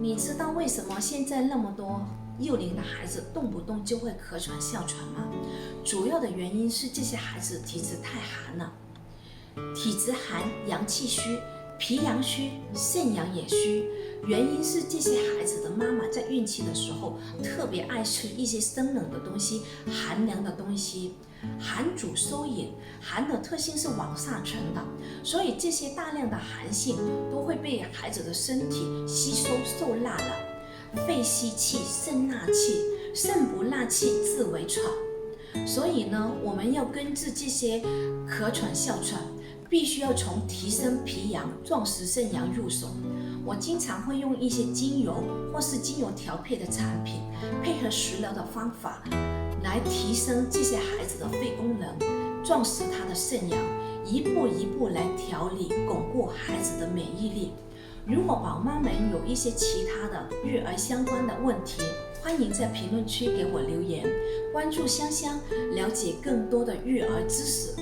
你知道为什么现在那么多幼龄的孩子动不动就会咳喘、哮喘吗？主要的原因是这些孩子体质太寒了，体质寒，阳气虚，脾阳虚，肾阳也虚。原因是这些孩子的妈妈在孕期的时候特别爱吃一些生冷的东西、寒凉的东西。寒主收引，寒的特性是往上沉的，所以这些大量的寒性都会被孩子的身体吸收受纳了。肺吸气，肾纳气，肾不纳气自为喘。所以呢，我们要根治这些咳喘、哮喘，必须要从提升脾阳、壮实肾阳入手。我经常会用一些精油或是精油调配的产品，配合食疗的方法，来提升这些孩子的肺功能，壮实他的肾阳，一步一步来调理、巩固孩子的免疫力。如果宝妈们有一些其他的育儿相关的问题，欢迎在评论区给我留言，关注香香，了解更多的育儿知识。